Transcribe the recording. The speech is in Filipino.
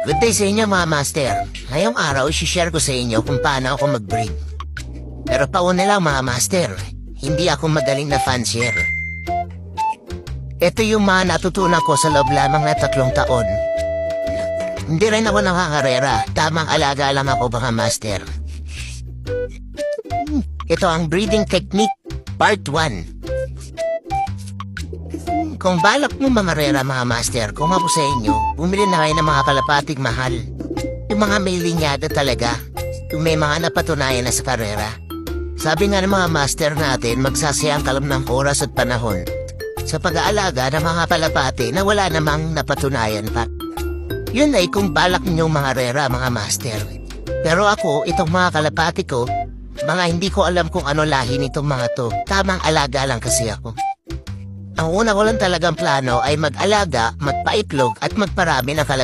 Good day sa inyo mga master. Ngayong araw, isi-share ko sa inyo kung paano ako mag-breed. Pero pauna lang mga master, hindi ako magaling na fancier. Ito yung mga natutunan ko sa loob lamang na 3 taon. Hindi rin ako nakakarera, tamang alaga lang ako mga master. Ito ang breeding technique, part 1. Kung balak mo mangarera mga master, kung ako sa inyo, bumili na kayo ng mga kalapating mahal. Yung mga may linyada talaga, yung may mga napatunayan na sa karera. Sabi nga ng mga master natin, magsasayang ka lang ng oras at panahon sa pag-aalaga ng mga kalapati na wala namang napatunayan pa. Yun ay kung balak ninyong mangarera mga master. Pero ako, itong mga kalapati ko, mga hindi ko alam kung ano lahi nitong mga to. Tamang alaga lang kasi ako. Ang una ko lang talagang plano ay mag-alaga, magpaitlog at magparami ng kalapati.